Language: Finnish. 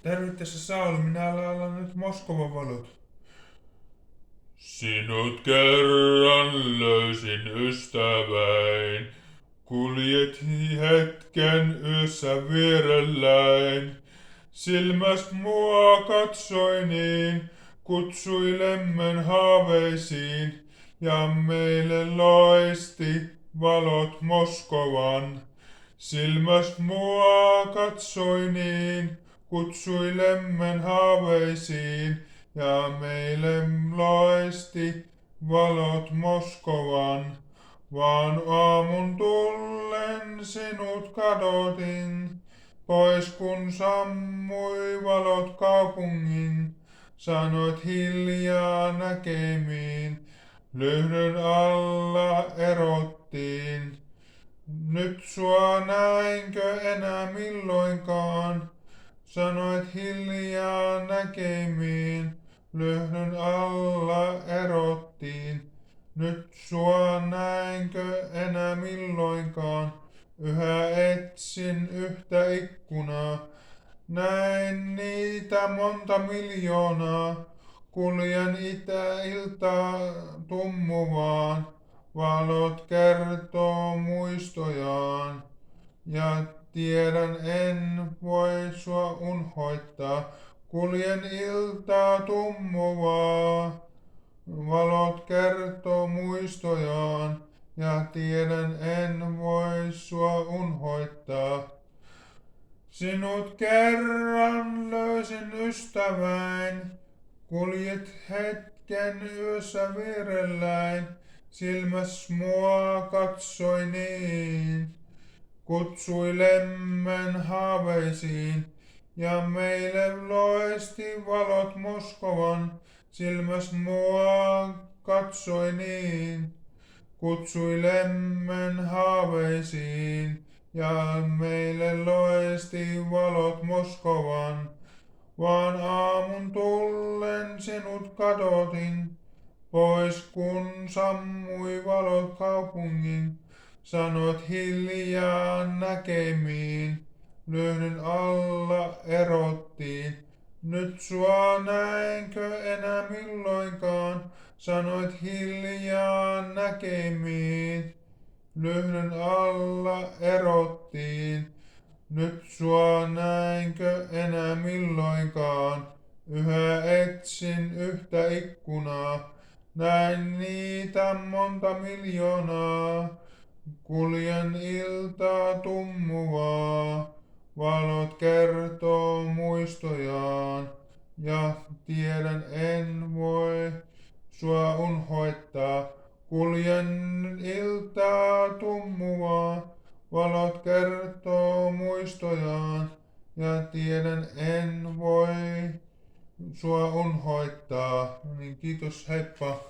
Terve, tässä Sauli. Minä laulan nyt Moskovan valot. Sinut kerran löysin ystäväin. Kuljet hetken yössä vierelläin. Silmäs mua katsoi niin, kutsui lemmen haaveisiin. Ja meille loisti valot Moskovan. Silmäs mua katsoi niin, kutsui lemmen haaveisiin, ja meille loisti valot Moskovan. Vaan aamun tullen sinut kadotin, pois kun sammui valot kaupungin. Sanoit hiljaa näkemiin, lyhdyn alla erottiin. Nyt sua näinkö enää milloinkaan, sanoit hiljaa näkemiin, lyhdyn alla erottiin. Nyt sua näinkö enää milloinkaan, yhä etsin yhtä ikkunaa. Näin niitä monta miljoonaa, kuljen iltaa tummuvaan. Valot kertoo muistojaan, ja tiedän en voi sua unhoittaa. Kuljen iltaa tummuvaa, valot kertoo muistojaan, ja tiedän en voi sua unhoittaa. Sinut kerran löysin ystäväin, kuljet hetken yössä vierelläin. Silmäs mua katsoi niin, kutsui lemmen haaveisiin, ja meille loisti valot Moskovan. Silmäs mua katsoi niin, kutsui lemmen haaveisiin, ja meille loisti valot Moskovan. Vaan aamun tullen sinut kadotin, pois kun sammui valot kaupungin. Sanoit hiljaa näkemiin, lyhdyn alla erottiin. Nyt sua näinkö enää milloinkaan, sanoit hiljaa näkemiin, lyhdyn alla erottiin. Nyt sua näinkö enää milloinkaan, yhä etsin yhtä ikkunaa. Näin niitä monta miljoonaa, kuljen iltaa tummuvaa. Valot kertoo muistojaan, ja tiedän en voi sua unhoittaa. Kuljen iltaa tummuvaa, valot kertoo muistojaan, ja tiedän en voi sua unhoittaa. No niin, kiitos, heippa.